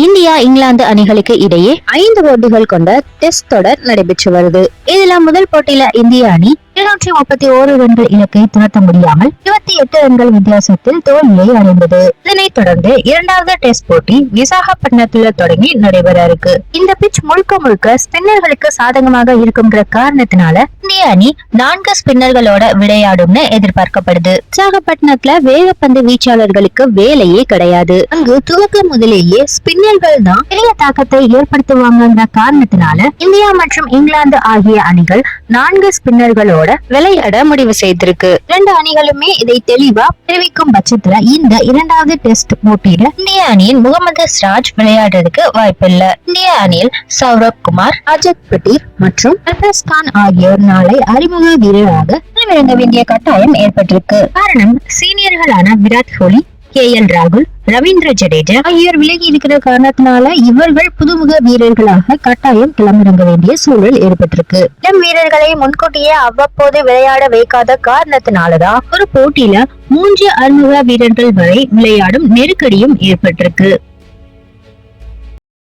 India England அணிகளுக்கு இடையே 5 போட்டிகள் கொண்ட டெஸ்ட் தொடர் நடைபெற்று வருது. இதுல முதல் போட்டியில இந்திய அணி 231 ரன்கள் இலக்கை துரத்த முடியாமல் 28 ரன்கள் வித்தியாசத்தில் தோல்வியை அடைந்தது. இதனைத் தொடர்ந்து இரண்டாவது டெஸ்ட் போட்டி விசாகப்பட்டினத்துல தொடங்கி நடைபெற இருக்கு. இந்த பிட்ச் முழுக்க முழுக்க ஸ்பின்னர்களுக்கு சாதகமாக இருக்குங்கிற காரணத்தினால இந்திய அணி 4 ஸ்பின்னர்களோட விளையாடும்னு எதிர்பார்க்கப்படுது. விசாகப்பட்டினத்துல வேகப்பந்து வீச்சாளர்களுக்கு வேலையே கிடையாது. அங்கு துவக்க முதலேயே ஸ்பின்னர்கள் தான் பெரிய தாக்கத்தை ஏற்படுத்துவாங்கன்ற காரணத்தினால இந்தியா மற்றும் இங்கிலாந்து ஆகிய அணிகள் 4 ஸ்பின்னர்களோட விளையாட முடிவு செய்திருக்கு. 2 அணிகளுமே இதை தெளிவா தெரிவிக்கும் பட்சத்துல இந்த இரண்டாவது டெஸ்ட் போட்டியில இந்திய அணியின் முகமது சிராஜ் விளையாடுறதுக்கு வாய்ப்பில்ல. இந்திய அணியில் சௌரப் குமார், அஜத் பட்டீர் மற்றும் அல்பஸ் கான் ஆகியோர் நாளை அறிமுக வீரராக இறங்க வேண்டிய கட்டாயம் ஏற்பட்டிருக்கு. காரணம் சீனியர்களான விராட் கோலி, KL ராகுல், ரவீந்திர ஜடேஜா ஆகியோர் விலகி இருக்கிற காரணத்தினால இவர்கள் புதுமுக வீரர்களாக கட்டாயம் கிளம்பிறங்க வேண்டிய சூழல் ஏற்பட்டிருக்கு. இளம் வீரர்களை முன்கூட்டியே அவ்வப்போது விளையாட வைக்காத காரணத்தினாலதான் ஒரு போட்டியில 3 அறிமுக வீரர்கள் வரை விளையாடும் நெருக்கடியும் ஏற்பட்டிருக்கு.